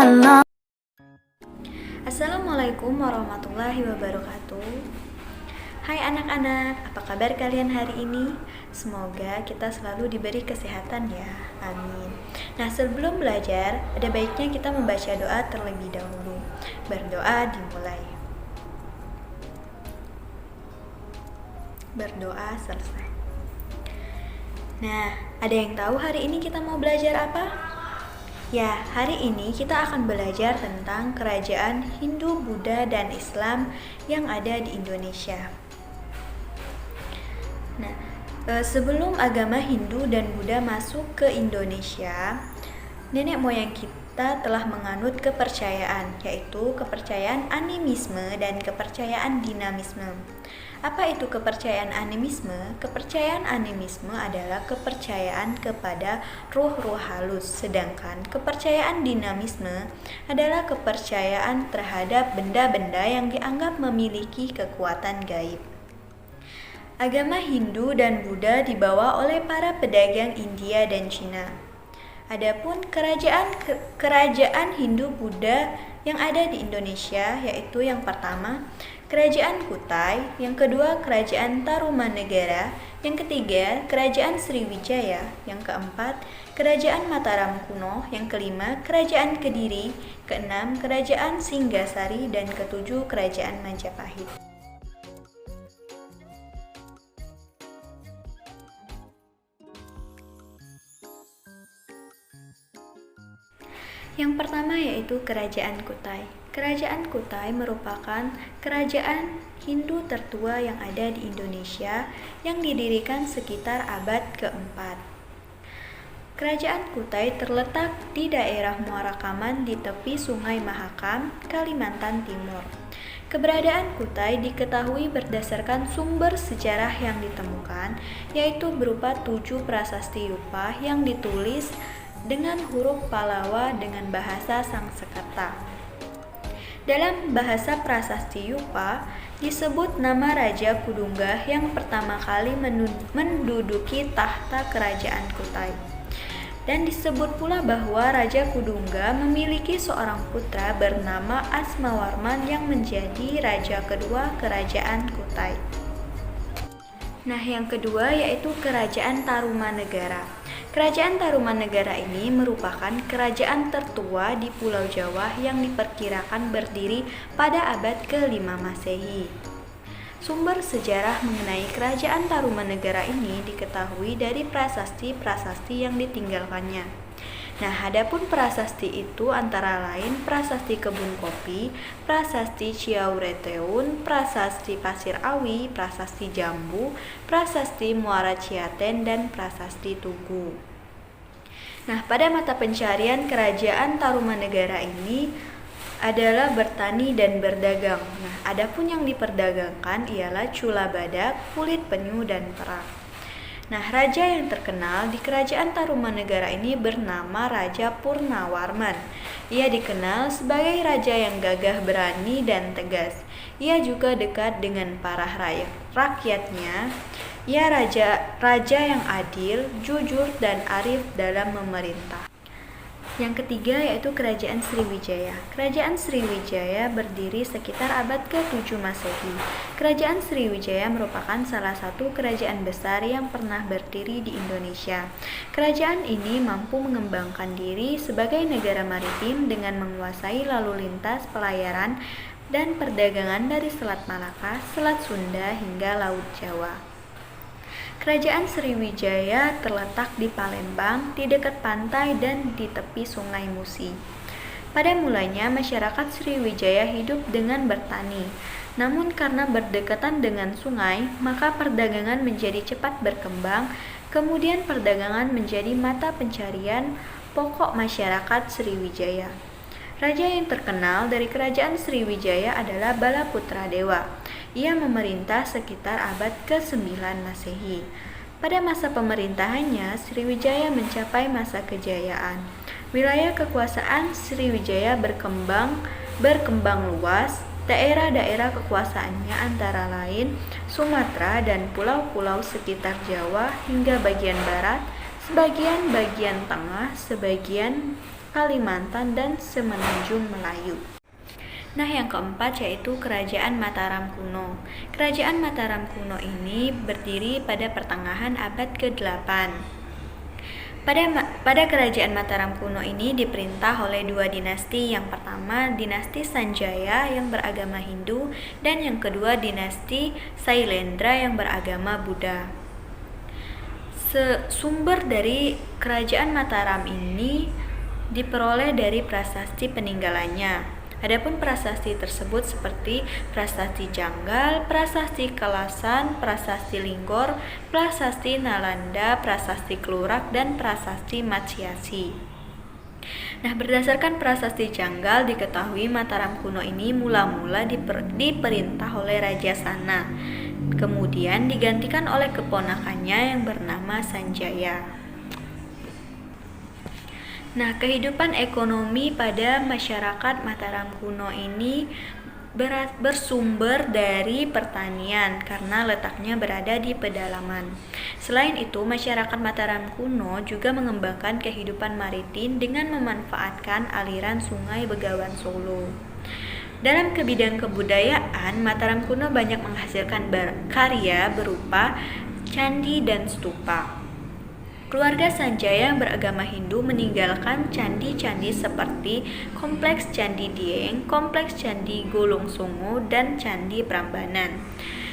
alone. Assalamualaikum warahmatullahi wabarakatuh. Hai anak-anak, apa kabar kalian hari ini? Semoga kita selalu diberi kesehatan ya, amin. Nah, sebelum belajar, ada baiknya kita membaca doa terlebih dahulu. Berdoa dimulai. Berdoa selesai. Nah, ada yang tahu hari ini kita mau belajar apa? Ya, hari ini kita akan belajar tentang kerajaan Hindu, Buddha, dan Islam yang ada di Indonesia. Nah, sebelum agama Hindu dan Buddha masuk ke Indonesia, nenek moyang kita telah menganut kepercayaan, yaitu kepercayaan animisme dan kepercayaan dinamisme. Apa itu kepercayaan animisme? Kepercayaan animisme adalah kepercayaan kepada ruh-ruh halus, sedangkan kepercayaan dinamisme adalah kepercayaan terhadap benda-benda yang dianggap memiliki kekuatan gaib. Agama Hindu dan Buddha dibawa oleh para pedagang India dan Cina. Adapun kerajaan Hindu Buddha yang ada di Indonesia yaitu yang pertama Kerajaan Kutai, yang kedua Kerajaan Tarumanegara, yang ketiga Kerajaan Sriwijaya, yang keempat Kerajaan Mataram kuno, yang kelima Kerajaan Kediri, keenam Kerajaan Singgasari, dan ketujuh Kerajaan Majapahit. Yang pertama yaitu Kerajaan Kutai. Kerajaan Kutai merupakan kerajaan Hindu tertua yang ada di Indonesia yang didirikan sekitar abad keempat. Kerajaan Kutai terletak di daerah Muara Kaman di tepi Sungai Mahakam, Kalimantan Timur. Keberadaan Kutai diketahui berdasarkan sumber sejarah yang ditemukan, yaitu berupa 7 prasasti Yupa yang ditulis dengan huruf Palawa dengan bahasa Sangskreta. Dalam bahasa prasasti Yupa disebut nama Raja Kudungga yang pertama kali menduduki tahta kerajaan Kutai. Dan disebut pula bahwa Raja Kudungga memiliki seorang putra bernama Asmawarman yang menjadi raja kedua kerajaan Kutai. Nah, yang kedua yaitu Kerajaan Tarumanegara. Kerajaan Tarumanegara ini merupakan kerajaan tertua di Pulau Jawa yang diperkirakan berdiri pada abad ke-5 Masehi. Sumber sejarah mengenai Kerajaan Tarumanegara ini diketahui dari prasasti-prasasti yang ditinggalkannya. Nah, adapun prasasti itu antara lain Prasasti Kebun Kopi, Prasasti Ciaureteun, Prasasti Pasir Awi, Prasasti Jambu, Prasasti Muara Ciaten, dan Prasasti Tugu. Nah, pada mata pencarian Kerajaan Tarumanegara ini adalah bertani dan berdagang. Nah, adapun yang diperdagangkan ialah cula badak, kulit penyu, dan perak. Nah, raja yang terkenal di Kerajaan Tarumanegara ini bernama Raja Purnawarman. Ia dikenal sebagai raja yang gagah berani dan tegas. Ia juga dekat dengan para rakyatnya. Ia raja yang adil, jujur, dan arif dalam memerintah. Yang ketiga yaitu Kerajaan Sriwijaya. Kerajaan Sriwijaya berdiri sekitar abad ke-7 Masehi. Kerajaan Sriwijaya merupakan salah satu kerajaan besar yang pernah berdiri di Indonesia. Kerajaan ini mampu mengembangkan diri sebagai negara maritim dengan menguasai lalu lintas pelayaran dan perdagangan dari Selat Malaka, Selat Sunda, hingga Laut Jawa. Kerajaan Sriwijaya terletak di Palembang, di dekat pantai dan di tepi Sungai Musi. Pada mulanya, masyarakat Sriwijaya hidup dengan bertani. Namun karena berdekatan dengan sungai, maka perdagangan menjadi cepat berkembang. Kemudian perdagangan menjadi mata pencarian pokok masyarakat Sriwijaya. Raja yang terkenal dari Kerajaan Sriwijaya adalah Balaputra Dewa. Ia memerintah sekitar abad ke-9 Masehi. Pada masa pemerintahannya, Sriwijaya mencapai masa kejayaan. Wilayah kekuasaan Sriwijaya berkembang luas. Daerah-daerah kekuasaannya antara lain Sumatera dan pulau-pulau sekitar Jawa hingga bagian barat, sebagian bagian tengah, sebagian Kalimantan, dan semenanjung Melayu. Nah, yang keempat yaitu Kerajaan Mataram kuno. Kerajaan Mataram kuno ini berdiri pada pertengahan abad ke-8. Pada Kerajaan Mataram kuno ini diperintah oleh dua dinasti. Yang pertama, dinasti Sanjaya yang beragama Hindu, dan yang kedua, dinasti Sailendra yang beragama Buddha. Sumber dari Kerajaan Mataram ini diperoleh dari prasasti peninggalannya. Adapun prasasti tersebut seperti Prasasti Janggal, Prasasti Kalasan, Prasasti Linggor, Prasasti Nalanda, Prasasti Klurak, dan Prasasti Matsyashi. Nah, berdasarkan Prasasti Janggal diketahui Mataram kuno ini mula-mula diperintah oleh Raja Sana, kemudian digantikan oleh keponakannya yang bernama Sanjaya. Nah, kehidupan ekonomi pada masyarakat Mataram kuno ini bersumber dari pertanian karena letaknya berada di pedalaman. Selain itu, masyarakat Mataram kuno juga mengembangkan kehidupan maritim dengan memanfaatkan aliran Sungai Begawan Solo. Dalam bidang kebudayaan, Mataram kuno banyak menghasilkan karya berupa candi dan stupa. Keluarga Sanjaya yang beragama Hindu meninggalkan candi-candi seperti Kompleks Candi Dieng, Kompleks Candi Golong Songo, dan Candi Prambanan.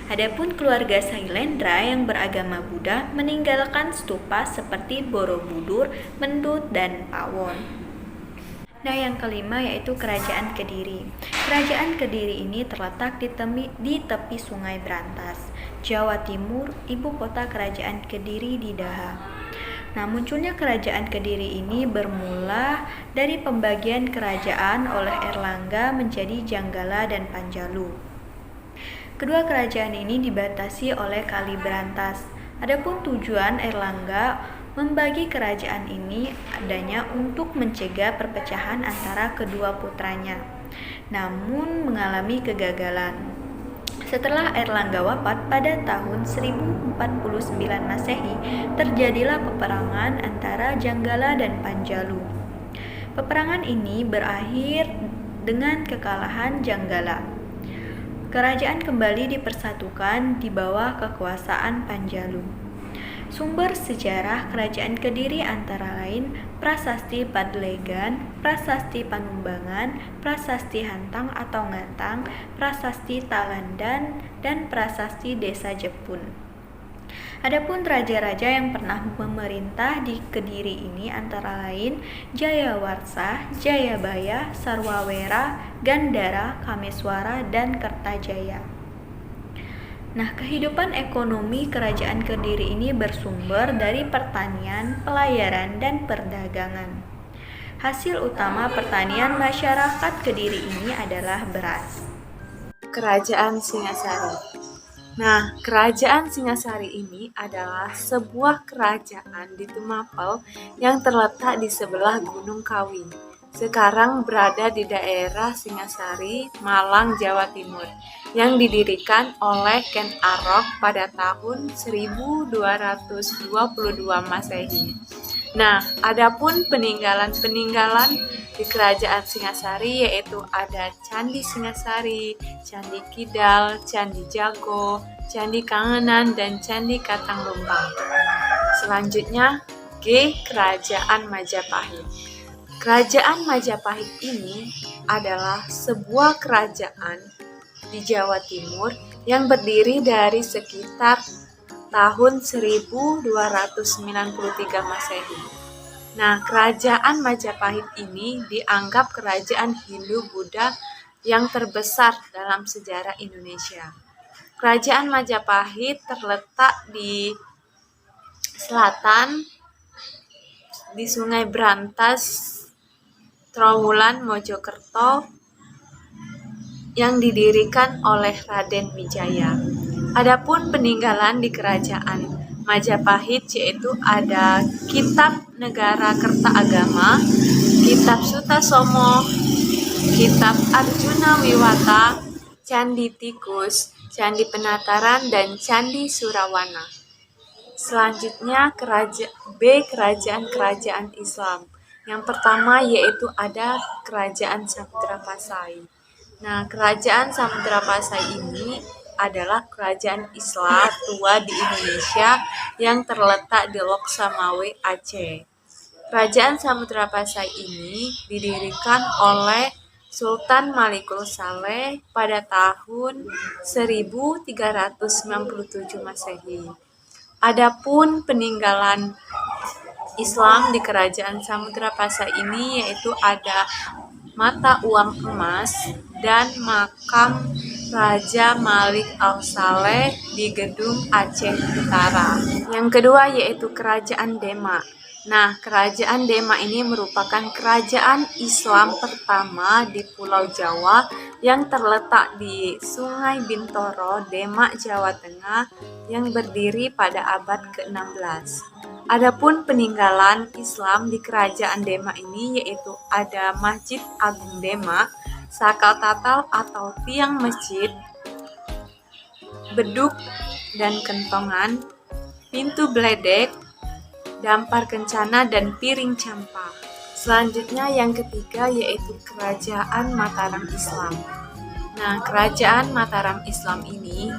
Adapun keluarga Sailendra yang beragama Buddha meninggalkan stupa seperti Borobudur, Mendut, dan Pawon. Nah, yang kelima yaitu Kerajaan Kediri. Kerajaan Kediri ini terletak di tepi Sungai Brantas, Jawa Timur. Ibu kota Kerajaan Kediri di Daha. Nah, munculnya Kerajaan Kediri ini bermula dari pembagian kerajaan oleh Erlangga menjadi Janggala dan Panjalu. Kedua kerajaan ini dibatasi oleh Kali Brantas. Adapun tujuan Erlangga membagi kerajaan ini adanya untuk mencegah perpecahan antara kedua putranya, namun mengalami kegagalan. Setelah Erlangga wafat pada tahun 1049 Masehi, terjadilah peperangan antara Janggala dan Panjalu. Peperangan ini berakhir dengan kekalahan Janggala. Kerajaan kembali dipersatukan di bawah kekuasaan Panjalu. Sumber sejarah Kerajaan Kediri antara lain Prasasti Padlegan, Prasasti Panumbangan, Prasasti Hantang atau Ngatang, Prasasti Talandan, dan Prasasti Desa Jepun. Adapun raja-raja yang pernah memerintah di Kediri ini antara lain Jayawarsa, Jayabaya, Sarwawera, Gandara, Kameswara, dan Kertajaya. Nah, kehidupan ekonomi Kerajaan Kediri ini bersumber dari pertanian, pelayaran, dan perdagangan. Hasil utama pertanian masyarakat Kediri ini adalah beras. Kerajaan Singasari. Nah, Kerajaan Singasari ini adalah sebuah kerajaan di Tumapel yang terletak di sebelah Gunung Kawi. Sekarang berada di daerah Singasari, Malang, Jawa Timur, yang didirikan oleh Ken Arok pada tahun 1222 Masehi. Nah, adapun peninggalan-peninggalan di Kerajaan Singasari yaitu ada Candi Singasari, Candi Kidal, Candi Jago, Candi Kangenan, dan Candi Katanglumpang. Selanjutnya, G. Kerajaan Majapahit. Kerajaan Majapahit ini adalah sebuah kerajaan di Jawa Timur yang berdiri dari sekitar tahun 1293 Masehi. Nah, kerajaan Majapahit ini dianggap kerajaan Hindu-Buddha yang terbesar dalam sejarah Indonesia. Kerajaan Majapahit terletak di selatan di Sungai Brantas, Trowulan, Mojokerto, yang didirikan oleh Raden Wijaya. Adapun peninggalan di Kerajaan Majapahit yaitu ada Kitab Negara Kertaagama, Kitab Sutasomo, Kitab Arjuna Wiwata, Candi Tikus, Candi Penataran, dan Candi Surawana. Selanjutnya B. Kerajaan-kerajaan Islam. Yang pertama yaitu ada Kerajaan Samudra Pasai. Nah, Kerajaan Samudra Pasai ini adalah kerajaan Islam tua di Indonesia yang terletak di Lok Samawe, Aceh. Kerajaan Samudra Pasai ini didirikan oleh Sultan Malikul Saleh pada tahun 1397 Masehi. Adapun peninggalan Islam di Kerajaan Samudra Pasai ini yaitu ada mata uang emas dan makam Raja Malik Al-Saleh di Gedung Aceh Utara. Yang kedua yaitu Kerajaan Demak. Nah, Kerajaan Demak ini merupakan kerajaan Islam pertama di Pulau Jawa yang terletak di Sungai Bintoro, Demak, Jawa Tengah yang berdiri pada abad ke-16. Adapun peninggalan Islam di Kerajaan Demak ini yaitu ada Masjid Agung Demak, sakal tatal atau tiang masjid, beduk dan kentongan, pintu beledek, dampar kencana, dan piring campak. Selanjutnya yang ketiga yaitu Kerajaan Mataram Islam. Nah, Kerajaan Mataram Islam ini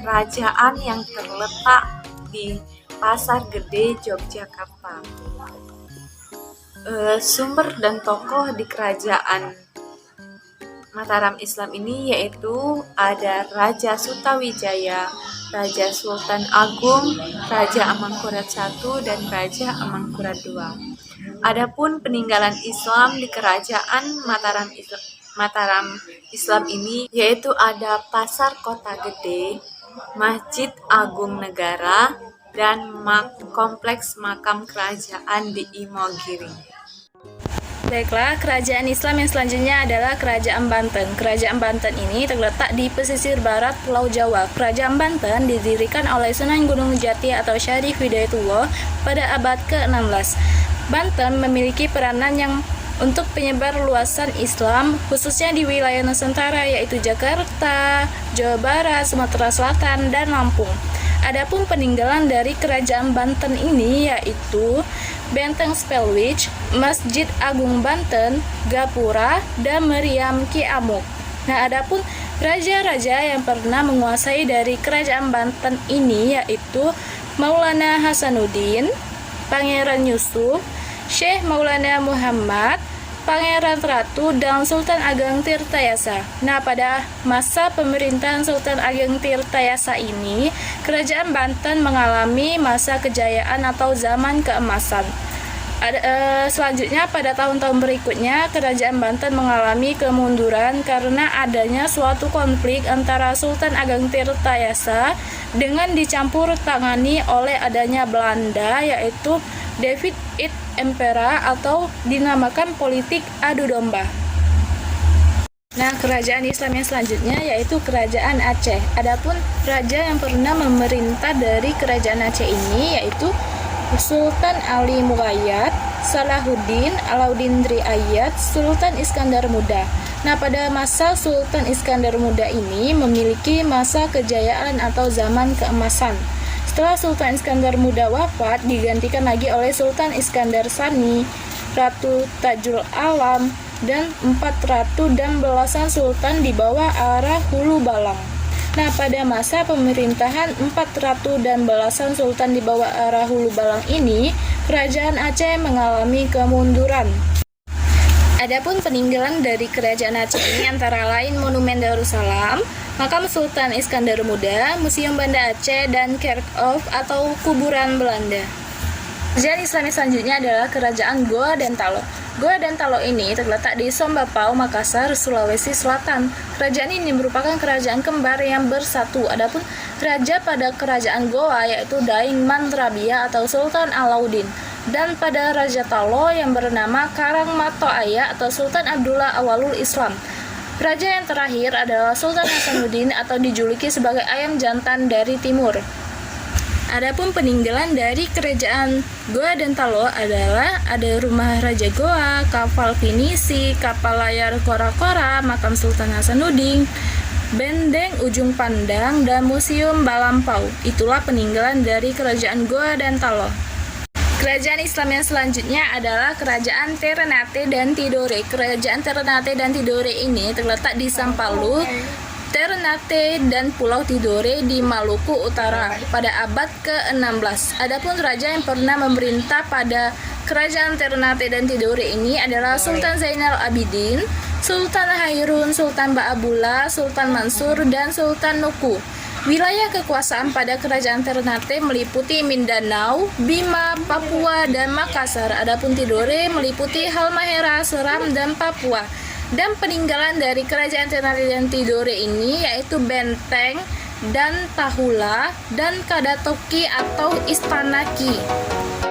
kerajaan yang terletak di Pasar Gede, Yogyakarta. Sumber dan tokoh di Kerajaan Mataram Islam ini yaitu ada Raja Sutawijaya, Raja Sultan Agung, Raja Amangkurat I, dan Raja Amangkurat II. Adapun peninggalan Islam di Kerajaan Mataram Islam ini yaitu ada Pasar Kota Gede, Masjid Agung Negara, dan kompleks makam kerajaan di Imogiri. Baiklah, kerajaan Islam yang selanjutnya adalah Kerajaan Banten. Kerajaan Banten ini terletak di pesisir barat Pulau Jawa. Kerajaan Banten didirikan oleh Sunan Gunung Jati atau Syarif Hidayatullah pada abad ke-16. Banten memiliki peranan yang untuk penyebar luasan Islam, khususnya di wilayah Nusantara yaitu Jakarta, Jawa Barat, Sumatera Selatan, dan Lampung. Adapun peninggalan dari Kerajaan Banten ini yaitu Benteng Spelwich, Masjid Agung Banten, Gapura, dan Meriam Ki Amuk. Nah, adapun raja-raja yang pernah menguasai dari Kerajaan Banten ini yaitu Maulana Hasanuddin, Pangeran Yusuf, Syekh Maulana Muhammad, Pangeran Ratu, dan Sultan Ageng Tirtayasa. Nah, pada masa pemerintahan Sultan Ageng Tirtayasa ini, Kerajaan Banten mengalami masa kejayaan atau zaman keemasan. Selanjutnya pada tahun-tahun berikutnya, Kerajaan Banten mengalami kemunduran karena adanya suatu konflik antara Sultan Ageng Tirtayasa dengan dicampur tangani oleh adanya Belanda, yaitu David It Empera atau dinamakan politik adu domba. Nah, kerajaan Islam yang selanjutnya yaitu Kerajaan Aceh. Adapun raja yang pernah memerintah dari Kerajaan Aceh ini yaitu Sultan Ali Muqayyad, Salahuddin, Alauddin Riayat, Sultan Iskandar Muda. Nah, pada masa Sultan Iskandar Muda ini memiliki masa kejayaan atau zaman keemasan. Setelah Sultan Iskandar Muda wafat, digantikan lagi oleh Sultan Iskandar Sani, Ratu Tajul Alam, dan 4 ratu dan belasan sultan di bawah arah Hulu Balang. Nah, pada masa pemerintahan 4 ratu dan belasan sultan di bawah arah Hulu Balang ini, Kerajaan Aceh mengalami kemunduran. Adapun peninggalan dari Kerajaan Aceh ini antara lain Monumen Darussalam, Makam Sultan Iskandar Muda, Museum Banda Aceh, dan Kerkhof atau kuburan Belanda. Kerajaan Islam selanjutnya adalah Kerajaan Goa dan Talo. Goa dan Talo ini terletak di Sombapau, Makassar, Sulawesi Selatan. Kerajaan ini merupakan kerajaan kembar yang bersatu. Adapun raja pada Kerajaan Goa yaitu Daing Mantrabia atau Sultan Alauddin. Dan pada Raja Talo yang bernama Karang Mato Aya atau Sultan Abdullah Awalul Islam. Raja yang terakhir adalah Sultan Hasanuddin atau dijuluki sebagai ayam jantan dari timur. Adapun peninggalan dari Kerajaan Goa dan Talo adalah ada rumah Raja Goa, kapal pinisi, kapal layar kora-kora, makam Sultan Hasanuddin, benteng ujung pandang, dan museum Balampau. Itulah peninggalan dari Kerajaan Goa dan Talo. Kerajaan Islam yang selanjutnya adalah Kerajaan Ternate dan Tidore. Kerajaan Ternate dan Tidore ini terletak di Sampalu, Ternate dan Pulau Tidore di Maluku Utara pada abad ke-16. Adapun raja yang pernah memerintah pada Kerajaan Ternate dan Tidore ini adalah Sultan Zainal Abidin, Sultan Hairun, Sultan Ba'abullah, Sultan Mansur, dan Sultan Nuku. Wilayah kekuasaan pada Kerajaan Ternate meliputi Mindanao, Bima, Papua, dan Makassar. Adapun Tidore meliputi Halmahera, Seram, dan Papua. Dan peninggalan dari Kerajaan Ternate dan Tidore ini yaitu benteng dan tahula dan kadatoki atau istana ki.